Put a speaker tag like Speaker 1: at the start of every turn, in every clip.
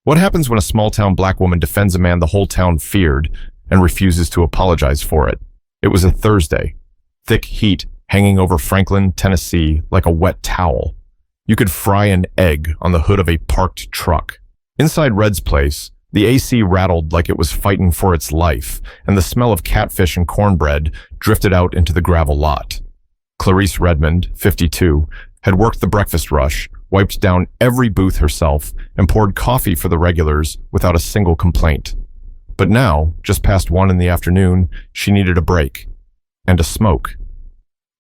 Speaker 1: What happens when a small-town black woman defends a man the whole town feared and refuses to apologize for it? It was a Thursday. Thick heat hanging over Franklin, Tennessee like a wet towel. You could fry an egg on the hood of a parked truck. Inside Red's place, the AC rattled like it was fighting for its life, and the smell of catfish and cornbread drifted out into the gravel lot. Clarice Redmond, 52, had worked the breakfast rush, wiped down every booth herself, and poured coffee for the regulars without a single complaint. But now, just past 1 in the afternoon, she needed a break. And a smoke.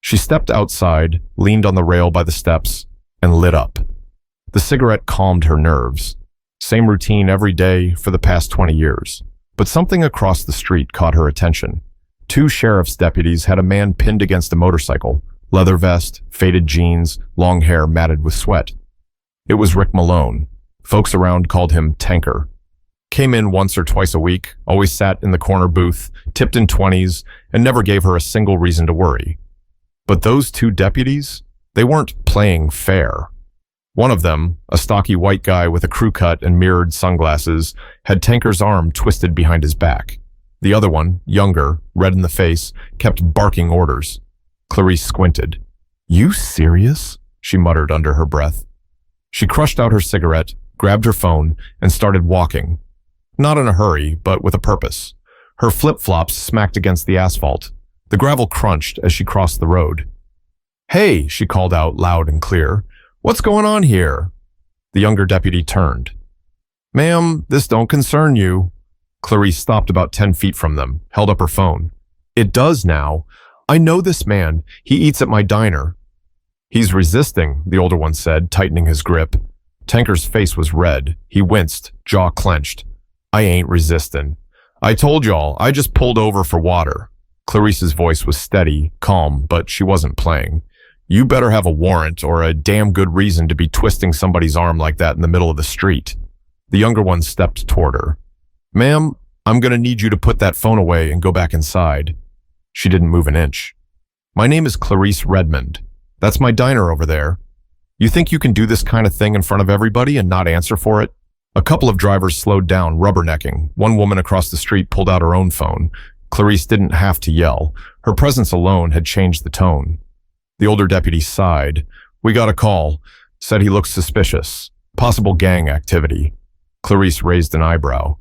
Speaker 1: She stepped outside, leaned on the rail by the steps, and lit up. The cigarette calmed her nerves. Same routine every day for the past 20 years. But something across the street caught her attention. 2 sheriff's deputies had a man pinned against a motorcycle, leather vest, faded jeans, long hair matted with sweat. It was Rick Malone. Folks around called him Tanker. Came in once or twice a week, always sat in the corner booth, tipped in 20s, and never gave her a single reason to worry. But those 2 deputies, they weren't playing fair. One of them, a stocky white guy with a crew cut and mirrored sunglasses, had Tanker's arm twisted behind his back. The other one, younger, red in the face, kept barking orders. Clarice squinted. "You serious?" she muttered under her breath. She crushed out her cigarette, grabbed her phone, and started walking. Not in a hurry, but with a purpose. Her flip-flops smacked against the asphalt. The gravel crunched as she crossed the road. "Hey," she called out loud and clear. "What's going on here?" The younger deputy turned. "Ma'am, this don't concern you." Clarice stopped about 10 feet from them, held up her phone. "It does now. I know this man. He eats at my diner." "He's resisting," the older one said, tightening his grip. Tanker's face was red. He winced, jaw clenched. "I ain't resisting. I told y'all, I just pulled over for water." Clarice's voice was steady, calm, but she wasn't playing. "You better have a warrant or a damn good reason to be twisting somebody's arm like that in the middle of the street." The younger one stepped toward her. "Ma'am, I'm gonna need you to put that phone away and go back inside." She didn't move an inch. "My name is Clarice Redmond. That's my diner over there. You think you can do this kind of thing in front of everybody and not answer for it?" A couple of drivers slowed down, rubbernecking. One woman across the street pulled out her own phone. Clarice didn't have to yell. Her presence alone had changed the tone. The older deputy sighed. "We got a call. Said he looked suspicious. Possible gang activity." Clarice raised an eyebrow.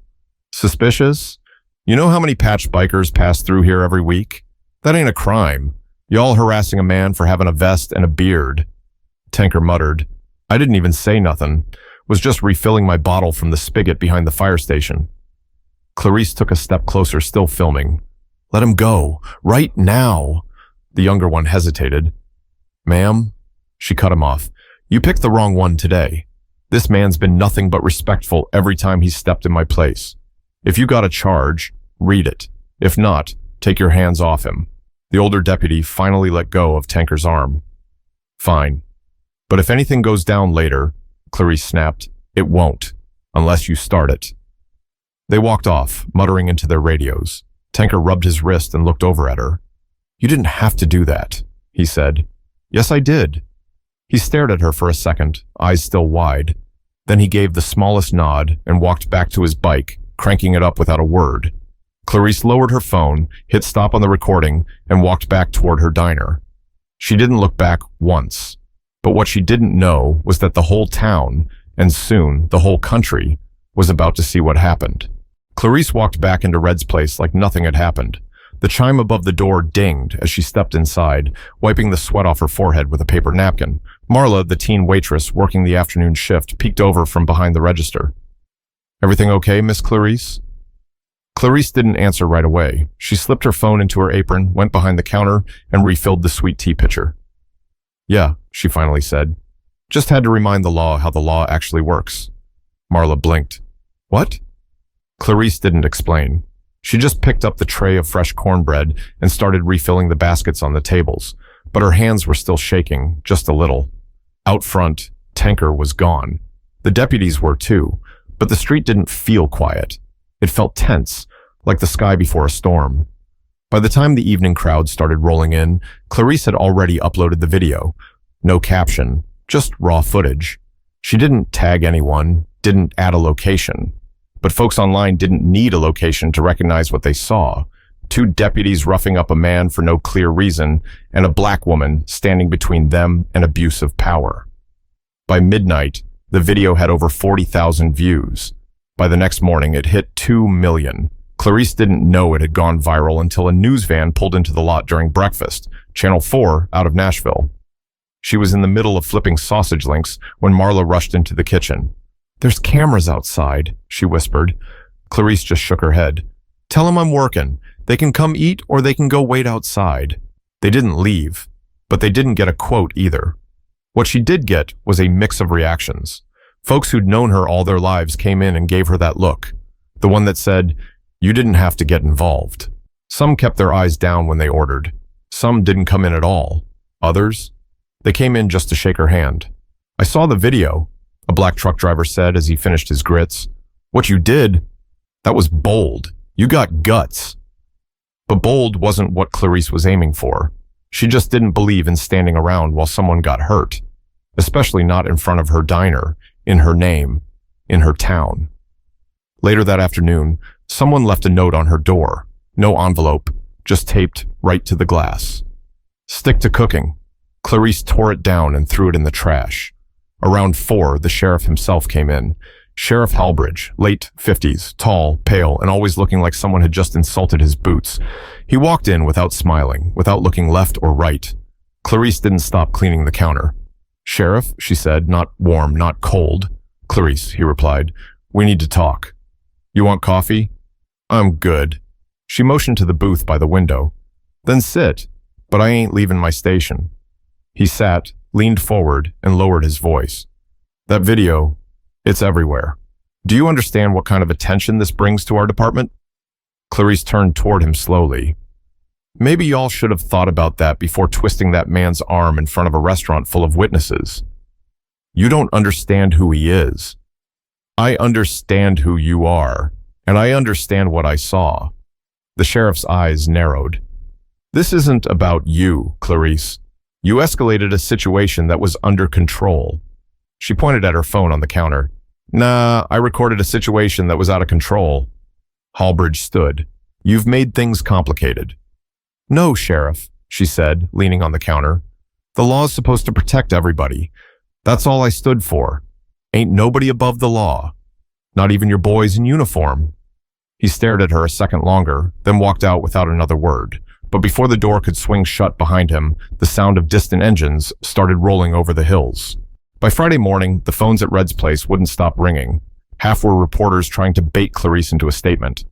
Speaker 1: "Suspicious? You know how many patched bikers pass through here every week? That ain't a crime. Y'all harassing a man for having a vest and a beard." Tanker muttered. "I didn't even say nothing. Was just refilling my bottle from the spigot behind the fire station." Clarice took a step closer, still filming. "Let him go. Right now." The younger one hesitated. "Ma'am," she cut him off, "you picked the wrong one today. This man's been nothing but respectful every time he's stepped in my place. If you got a charge, read it. If not, take your hands off him." The older deputy finally let go of Tanker's arm. "Fine. But if anything goes down later," Clarice snapped, "it won't, unless you start it." They walked off, muttering into their radios. Tanker rubbed his wrist and looked over at her. "You didn't have to do that," he said. "Yes, I did." He stared at her for a second, eyes still wide. Then he gave the smallest nod and walked back to his bike, cranking it up without a word. Clarice lowered her phone, hit stop on the recording, and walked back toward her diner. She didn't look back once. But what she didn't know was that the whole town, and soon the whole country, was about to see what happened. Clarice walked back into Red's place like nothing had happened. The chime above the door dinged as she stepped inside, wiping the sweat off her forehead with a paper napkin. Marla, the teen waitress working the afternoon shift, peeked over from behind the register. "Everything okay, Miss Clarice?" Clarice didn't answer right away. She slipped her phone into her apron, went behind the counter, and refilled the sweet tea pitcher. "Yeah," she finally said. "Just had to remind the law how the law actually works." Marla blinked. "What?" Clarice didn't explain. She just picked up the tray of fresh cornbread and started refilling the baskets on the tables, but her hands were still shaking, just a little. Out front, Tanker was gone. The deputies were too, but the street didn't feel quiet. It felt tense, like the sky before a storm. By the time the evening crowd started rolling in, Clarice had already uploaded the video. No caption, just raw footage. She didn't tag anyone, didn't add a location. But folks online didn't need a location to recognize what they saw. Two deputies roughing up a man for no clear reason, and a black woman standing between them and abuse of power. By midnight, the video had over 40,000 views. By the next morning, it hit 2 million. Clarice didn't know it had gone viral until a news van pulled into the lot during breakfast, Channel 4 out of Nashville. She was in the middle of flipping sausage links when Marla rushed into the kitchen. "There's cameras outside," she whispered. Clarice just shook her head. "Tell them I'm working. They can come eat or they can go wait outside." They didn't leave, but they didn't get a quote either. What she did get was a mix of reactions. Folks who'd known her all their lives came in and gave her that look, the one that said, "You didn't have to get involved." Some kept their eyes down when they ordered. Some didn't come in at all. Others, they came in just to shake her hand. "I saw the video," a black truck driver said as he finished his grits. "What you did, that was bold. You got guts." But bold wasn't what Clarice was aiming for. She just didn't believe in standing around while someone got hurt, especially not in front of her diner, in her name, in her town. Later that afternoon, someone left a note on her door. No envelope, just taped right to the glass. "Stick to cooking." Clarice tore it down and threw it in the trash. Around 4, the sheriff himself came in. Sheriff Halbridge, late 50s, tall, pale, and always looking like someone had just insulted his boots. He walked in without smiling, without looking left or right. Clarice didn't stop cleaning the counter. "Sheriff," she said, not warm, not cold. "Clarice," he replied, "we need to talk." "You want coffee?" "I'm good." She motioned to the booth by the window. "Then sit, but I ain't leaving my station." He sat, leaned forward, and lowered his voice. "That video, it's everywhere. Do you understand what kind of attention this brings to our department?" Clarice turned toward him slowly. "Maybe y'all should have thought about that before twisting that man's arm in front of a restaurant full of witnesses. You don't understand who he is. I understand who you are, and I understand what I saw." The sheriff's eyes narrowed. "This isn't about you, Clarice. You escalated a situation that was under control." She pointed at her phone on the counter. "Nah, I recorded a situation that was out of control." Halbridge stood. "You've made things complicated." "No, Sheriff," she said, leaning on the counter. "The law's supposed to protect everybody. That's all I stood for. Ain't nobody above the law. Not even your boys in uniform." He stared at her a second longer, then walked out without another word. But before the door could swing shut behind him, the sound of distant engines started rolling over the hills. By Friday morning, the phones at Red's place wouldn't stop ringing. Half were reporters trying to bait Clarice into a statement.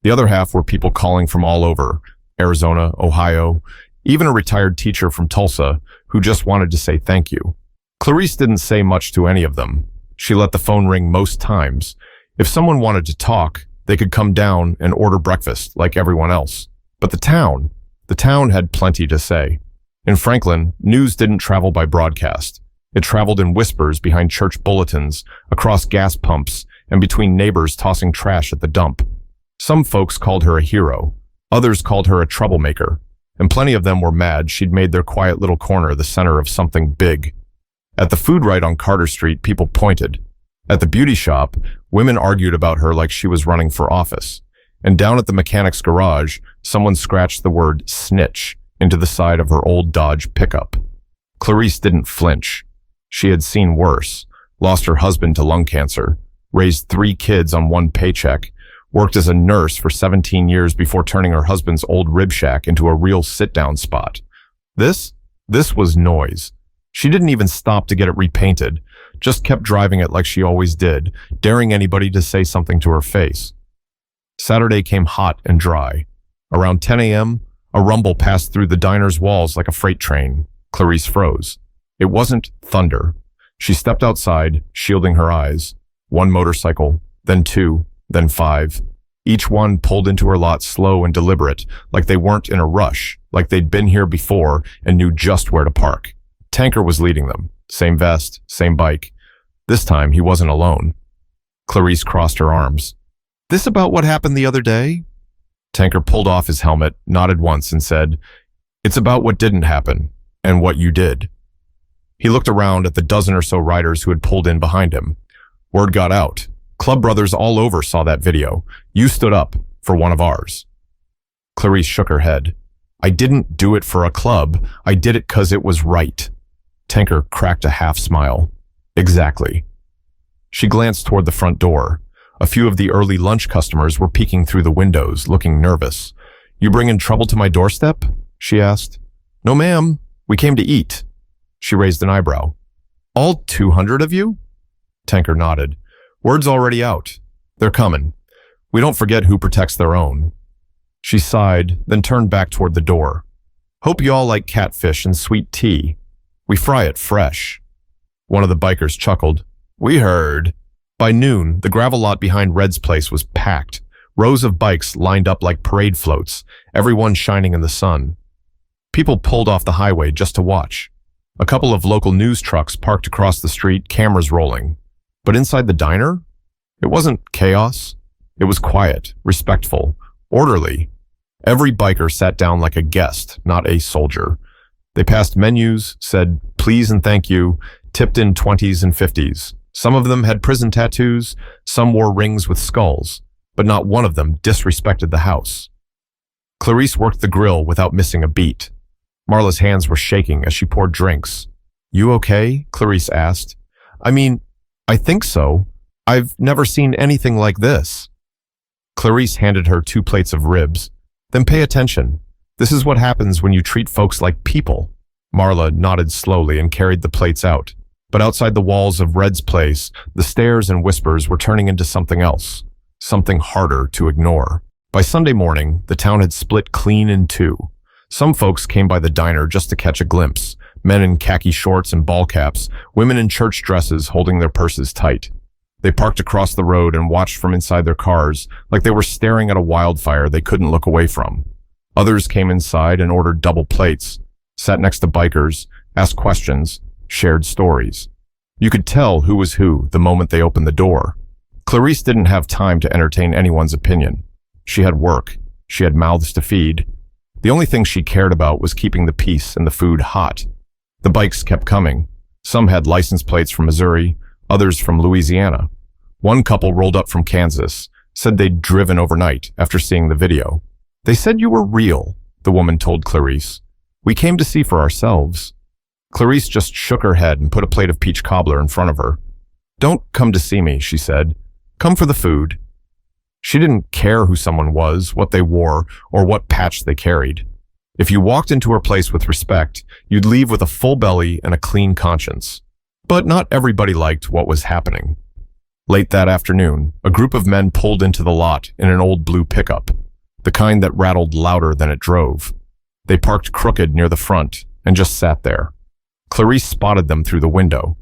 Speaker 1: The other half were people calling from all over, Arizona, Ohio, even a retired teacher from Tulsa who just wanted to say thank you. Clarice didn't say much to any of them. She let the phone ring most times. If someone wanted to talk, they could come down and order breakfast like everyone else. But the town had plenty to say. In Franklin, news didn't travel by broadcast. It traveled in whispers behind church bulletins, across gas pumps, and between neighbors tossing trash at the dump. Some folks called her a hero. Others called her a troublemaker. And plenty of them were mad she'd made their quiet little corner the center of something big. At the food ride on Carter Street, people pointed. At the beauty shop, women argued about her like she was running for office. And down at the mechanic's garage, someone scratched the word snitch into the side of her old Dodge pickup. Clarice didn't flinch. She had seen worse, lost her husband to lung cancer, raised 3 kids on 1 paycheck, worked as a nurse for 17 years before turning her husband's old rib shack into a real sit-down spot. This was noise. She didn't even stop to get it repainted, just kept driving it like she always did, daring anybody to say something to her face. Saturday came hot and dry. Around 10 a.m., a rumble passed through the diner's walls like a freight train. Clarice froze. It wasn't thunder. She stepped outside, shielding her eyes. 1 motorcycle, then 2, then 5. Each one pulled into her lot slow and deliberate, like they weren't in a rush, like they'd been here before and knew just where to park. Tanker was leading them. Same vest, same bike. This time, he wasn't alone. Clarice crossed her arms. "This about what happened the other day?" Tanker pulled off his helmet, nodded once, and said, "It's about what didn't happen, and what you did." He looked around at the dozen or so riders who had pulled in behind him. Word got out. Club brothers all over saw that video. You stood up for one of ours. Clarice shook her head. I didn't do it for a club. I did it 'cause it was right. Tanker cracked a half smile. Exactly. She glanced toward the front door. A few of the early lunch customers were peeking through the windows, looking nervous. You bringing trouble to my doorstep? She asked. No, ma'am. We came to eat. She raised an eyebrow. All 200 of you? Tanker nodded. Word's already out. They're coming. We don't forget who protects their own. She sighed, then turned back toward the door. Hope you all like catfish and sweet tea. We fry it fresh. One of the bikers chuckled. We heard. By noon, the gravel lot behind Red's place was packed. Rows of bikes lined up like parade floats, everyone shining in the sun. People pulled off the highway just to watch. A couple of local news trucks parked across the street, cameras rolling. But inside the diner? It wasn't chaos. It was quiet, respectful, orderly. Every biker sat down like a guest, not a soldier. They passed menus, said please and thank you, tipped in 20s and 50s. Some of them had prison tattoos, some wore rings with skulls, but not one of them disrespected the house. Clarice worked the grill without missing a beat. Marla's hands were shaking as she poured drinks. You okay? Clarice asked. I think so. I've never seen anything like this. Clarice handed her 2 plates of ribs. Then pay attention. This is what happens when you treat folks like people. Marla nodded slowly and carried the plates out. But outside the walls of Red's place, the stares and whispers were turning into something else, something harder to ignore. By Sunday morning, the town had split clean in 2. Some folks came by the diner just to catch a glimpse, men in khaki shorts and ball caps, women in church dresses holding their purses tight. They parked across the road and watched from inside their cars like they were staring at a wildfire they couldn't look away from. Others came inside and ordered double plates, sat next to bikers, asked questions, shared stories. You could tell who was who the moment they opened the door. Clarice didn't have time to entertain anyone's opinion. She had work. She had mouths to feed. The only thing she cared about was keeping the peace and the food hot. The bikes kept coming. Some had license plates from Missouri, others from Louisiana. One couple rolled up from Kansas, said they'd driven overnight after seeing the video. They said you were real, the woman told Clarice. We came to see for ourselves. Clarice just shook her head and put a plate of peach cobbler in front of her. Don't come to see me, she said. Come for the food. She didn't care who someone was, what they wore, or what patch they carried. If you walked into her place with respect, you'd leave with a full belly and a clean conscience. But not everybody liked what was happening. Late that afternoon, a group of men pulled into the lot in an old blue pickup, the kind that rattled louder than it drove. They parked crooked near the front and just sat there. Clarice spotted them through the window.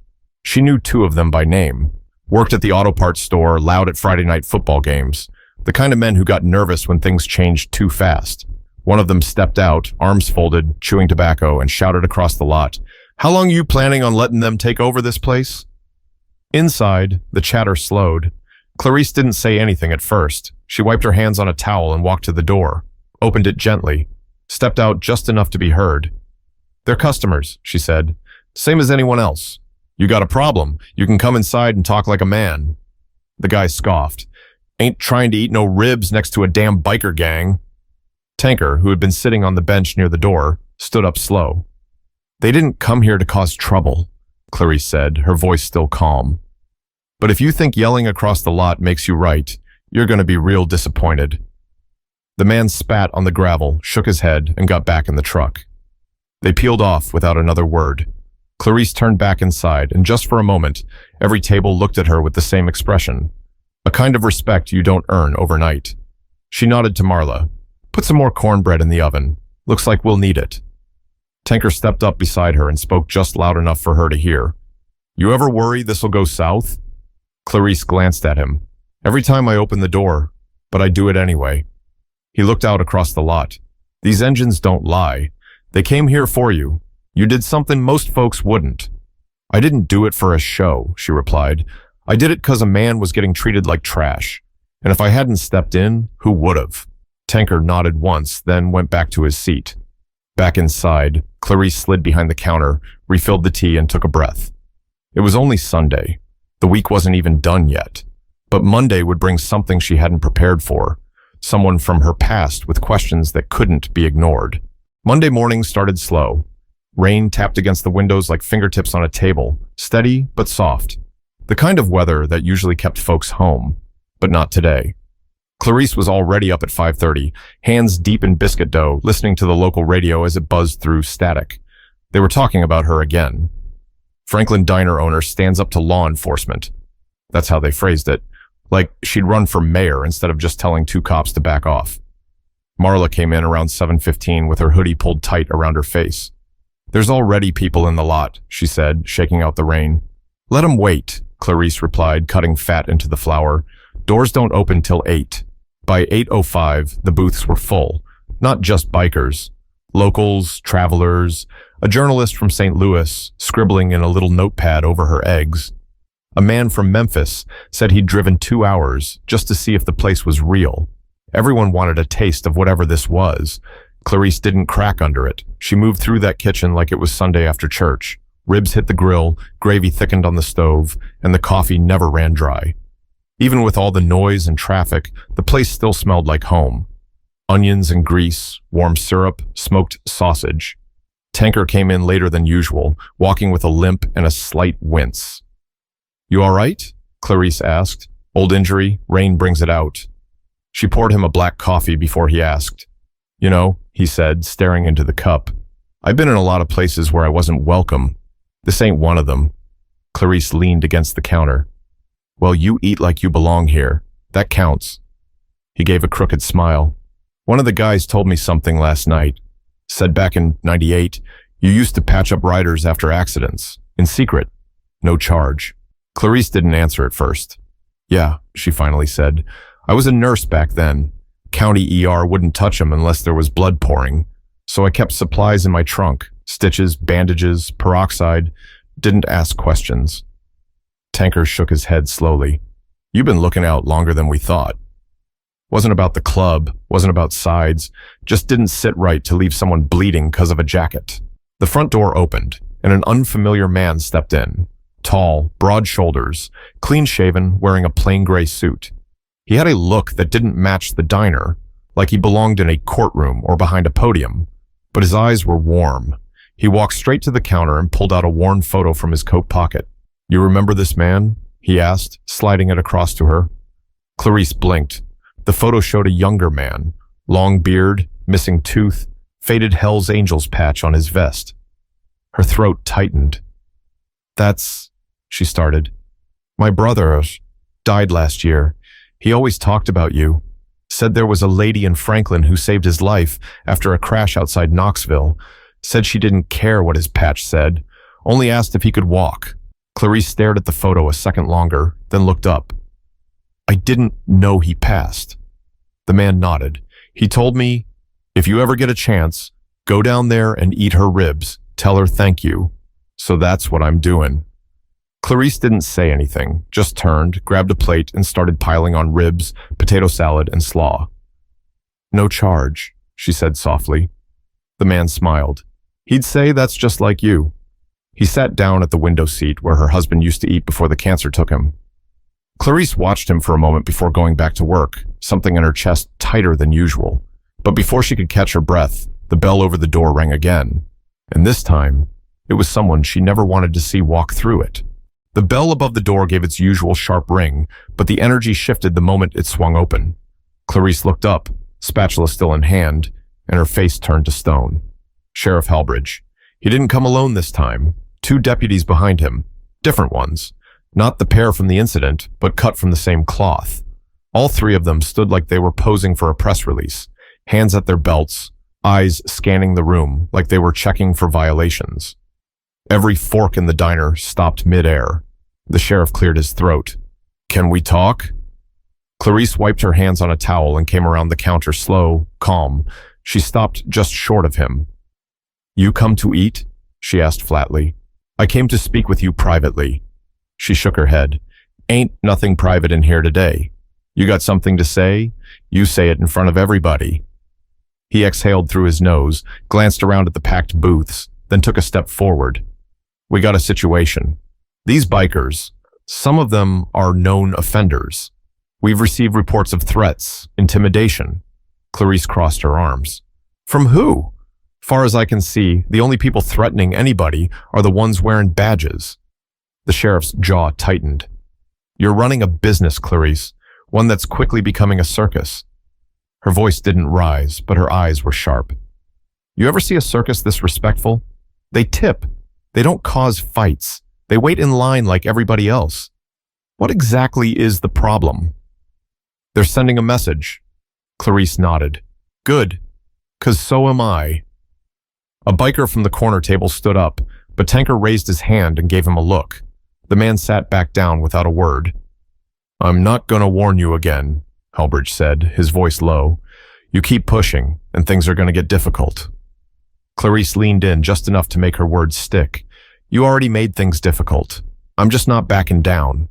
Speaker 1: She knew 2 of them by name. Worked at the auto parts store, loud at Friday night football games. The kind of men who got nervous when things changed too fast. One of them stepped out, arms folded, chewing tobacco, and shouted across the lot, How long you planning on letting them take over this place? Inside, the chatter slowed. Clarice didn't say anything at first. She wiped her hands on a towel and walked to the door, opened it gently, stepped out just enough to be heard. They're customers, she said. Same as anyone else. You got a problem. You can come inside and talk like a man. The guy scoffed. Ain't trying to eat no ribs next to a damn biker gang. Tanker, who had been sitting on the bench near the door, stood up slow. They didn't come here to cause trouble, Clarice said, her voice still calm. But if you think yelling across the lot makes you right, you're going to be real disappointed. The man spat on the gravel, shook his head, and got back in the truck. They peeled off without another word. Clarice turned back inside, and just for a moment, every table looked at her with the same expression, a kind of respect you don't earn overnight. She nodded to Marla. Put some more cornbread in the oven. Looks like we'll need it. Tanker stepped up beside her and spoke just loud enough for her to hear. You ever worry this'll go south? Clarice glanced at him. Every time I open the door, but I do it anyway. He looked out across the lot. These engines don't lie. They came here for you. You did something most folks wouldn't. I didn't do it for a show, she replied. I did it 'cause a man was getting treated like trash. And if I hadn't stepped in, who would've? Tanker nodded once, then went back to his seat. Back inside, Clarice slid behind the counter, refilled the tea, and took a breath. It was only Sunday. The week wasn't even done yet, but Monday would bring something she hadn't prepared for, someone from her past with questions that couldn't be ignored. Monday morning started slow. Rain tapped against the windows like fingertips on a table, steady but soft. The kind of weather that usually kept folks home, but not today. Clarice was already up at 5:30, hands deep in biscuit dough, listening to the local radio as it buzzed through static. They were talking about her again. Franklin diner owner stands up to law enforcement. That's how they phrased it. Like she'd run for mayor instead of just telling two cops to back off. Marla came in around 7:15 with her hoodie pulled tight around her face. "There's already people in the lot," she said, shaking out the rain. "Let 'em wait," Clarice replied, cutting fat into the flour. "Doors don't open till 8. By 8:05, the booths were full. Not just bikers. Locals, travelers, a journalist from St. Louis, scribbling in a little notepad over her eggs. A man from Memphis said he'd driven 2 hours just to see if the place was real. Everyone wanted a taste of whatever this was. Clarice didn't crack under it. She moved through that kitchen like it was Sunday after church. Ribs hit the grill, gravy thickened on the stove, and the coffee never ran dry. Even with all the noise and traffic, the place still smelled like home. Onions and grease, warm syrup, smoked sausage. Tanker came in later than usual, walking with a limp and a slight wince. "You all right?" Clarice asked. "Old injury, rain brings it out." She poured him a black coffee before he asked. "You know," he said, staring into the cup, "I've been in a lot of places where I wasn't welcome. This ain't one of them." Clarice leaned against the counter. "Well, you eat like you belong here. That counts." He gave a crooked smile. "One of the guys told me something last night. Said back in '98, you used to patch up riders after accidents. In secret. No charge." Clarice didn't answer at first. "Yeah," she finally said. "I was a nurse back then. County ER wouldn't touch him unless there was blood pouring. So I kept supplies in my trunk. Stitches, bandages, peroxide. Didn't ask questions." Tanker shook his head slowly. "You've been looking out longer than we thought. Wasn't about the club, wasn't about sides, just didn't sit right to leave someone bleeding because of a jacket." The front door opened, and an unfamiliar man stepped in. Tall, broad shoulders, clean-shaven, wearing a plain gray suit. He had a look that didn't match the diner, like he belonged in a courtroom or behind a podium, but his eyes were warm. He walked straight to the counter and pulled out a worn photo from his coat pocket. "You remember this man?" he asked, sliding it across to her. Clarice blinked. The photo showed a younger man, long beard, missing tooth, faded Hell's Angels patch on his vest. Her throat tightened. "That's," she started. "My brother died last year. He always talked about you. Said there was a lady in Franklin who saved his life after a crash outside Knoxville. Said she didn't care what his patch said, only asked if he could walk." Clarice stared at the photo a second longer, then looked up. "I didn't know he passed." The man nodded. "He told me, if you ever get a chance, go down there and eat her ribs. Tell her thank you. So that's what I'm doing." Clarice didn't say anything, just turned, grabbed a plate, and started piling on ribs, potato salad, and slaw. "No charge," she said softly. The man smiled. "He'd say that's just like you." He sat down at the window seat where her husband used to eat before the cancer took him. Clarice watched him for a moment before going back to work, something in her chest tighter than usual. But before she could catch her breath, the bell over the door rang again. And this time, it was someone she never wanted to see walk through it. The bell above the door gave its usual sharp ring, but the energy shifted the moment it swung open. Clarice looked up, spatula still in hand, and her face turned to stone. Sheriff Halbridge. He didn't come alone this time. 2 deputies behind him. Different ones. Not the pair from the incident, but cut from the same cloth. All 3 of them stood like they were posing for a press release, hands at their belts, eyes scanning the room like they were checking for violations. Every fork in the diner stopped mid-air. The sheriff cleared his throat. "Can we talk?" Clarice wiped her hands on a towel and came around the counter slow, calm. She stopped just short of him. "You come to eat?" she asked flatly. "I came to speak with you privately." She shook her head. "Ain't nothing private in here today. You got something to say? You say it in front of everybody." He exhaled through his nose, glanced around at the packed booths, then took a step forward. "We got a situation. These bikers, Some of them are known offenders. We've received reports of threats, intimidation. Clarice crossed her arms. From who? Far as I can see, the only people threatening anybody are the ones wearing badges. The sheriff's jaw tightened. You're running a business, Clarice, one that's quickly becoming a circus. Her voice didn't rise, but her eyes were sharp. You ever see a circus this respectful? They tip. They don't cause fights. They wait in line like everybody else. What exactly is the problem? They're sending a message. Clarice nodded. Good, 'cause so am I. A biker from the corner table stood up, but Tanker raised his hand and gave him a look. The man sat back down without a word. I'm not gonna warn you again, Halbridge said, his voice low. You keep pushing, and things are gonna get difficult. Clarice leaned in just enough to make her words stick. You already made things difficult. I'm just not backing down.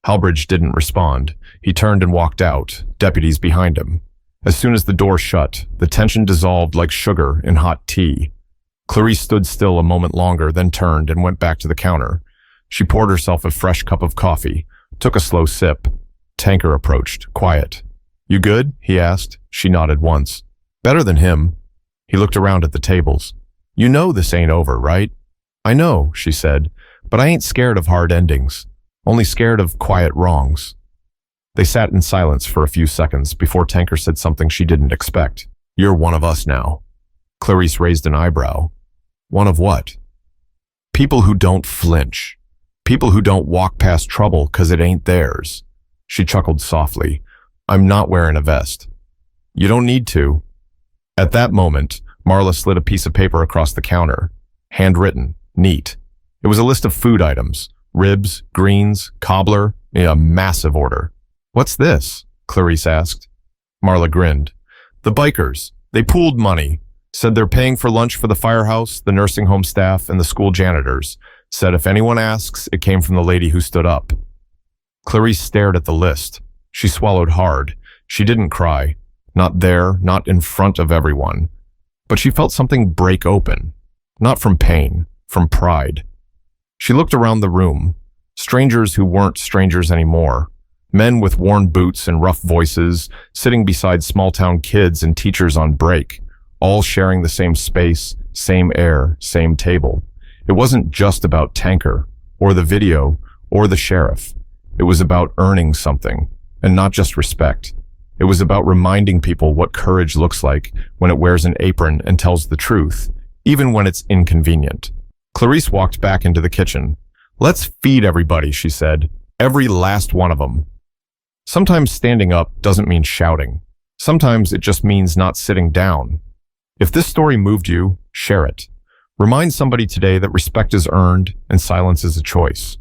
Speaker 1: Halbridge didn't respond. He turned and walked out, deputies behind him. As soon as the door shut, the tension dissolved like sugar in hot tea. Clarice stood still a moment longer, then turned and went back to the counter. She poured herself a fresh cup of coffee, took a slow sip. Tanker approached, quiet. You good? He asked. She nodded once. Better than him. He looked around at the tables. You know this ain't over, right? I know, she said, but I ain't scared of hard endings. Only scared of quiet wrongs. They sat in silence for a few seconds before Tanker said something she didn't expect. You're one of us now. Clarice raised an eyebrow. One of what? People who don't flinch. People who don't walk past trouble 'cause it ain't theirs. She chuckled softly. I'm not wearing a vest. You don't need to. At that moment, Marla slid a piece of paper across the counter. Handwritten, neat. It was a list of food items. Ribs, greens, cobbler, in a massive order. What's this? Clarice asked. Marla grinned. The bikers. They pooled money. Said they're paying for lunch for the firehouse, the nursing home staff, and the school janitors. Said if anyone asks, it came from the lady who stood up. Clarice stared at the list. She swallowed hard. She didn't cry. Not there, not in front of everyone. But she felt something break open. Not from pain, from pride. She looked around the room. Strangers who weren't strangers anymore. Men with worn boots and rough voices, sitting beside small-town kids and teachers on break, all sharing the same space, same air, same table. It wasn't just about Tanker, or the video, or the sheriff. It was about earning something, and not just respect. It was about reminding people what courage looks like when it wears an apron and tells the truth, even when it's inconvenient. Clarice walked back into the kitchen. Let's feed everybody, she said. Every last one of them. Sometimes standing up doesn't mean shouting. Sometimes it just means not sitting down. If this story moved you, share it. Remind somebody today that respect is earned and silence is a choice.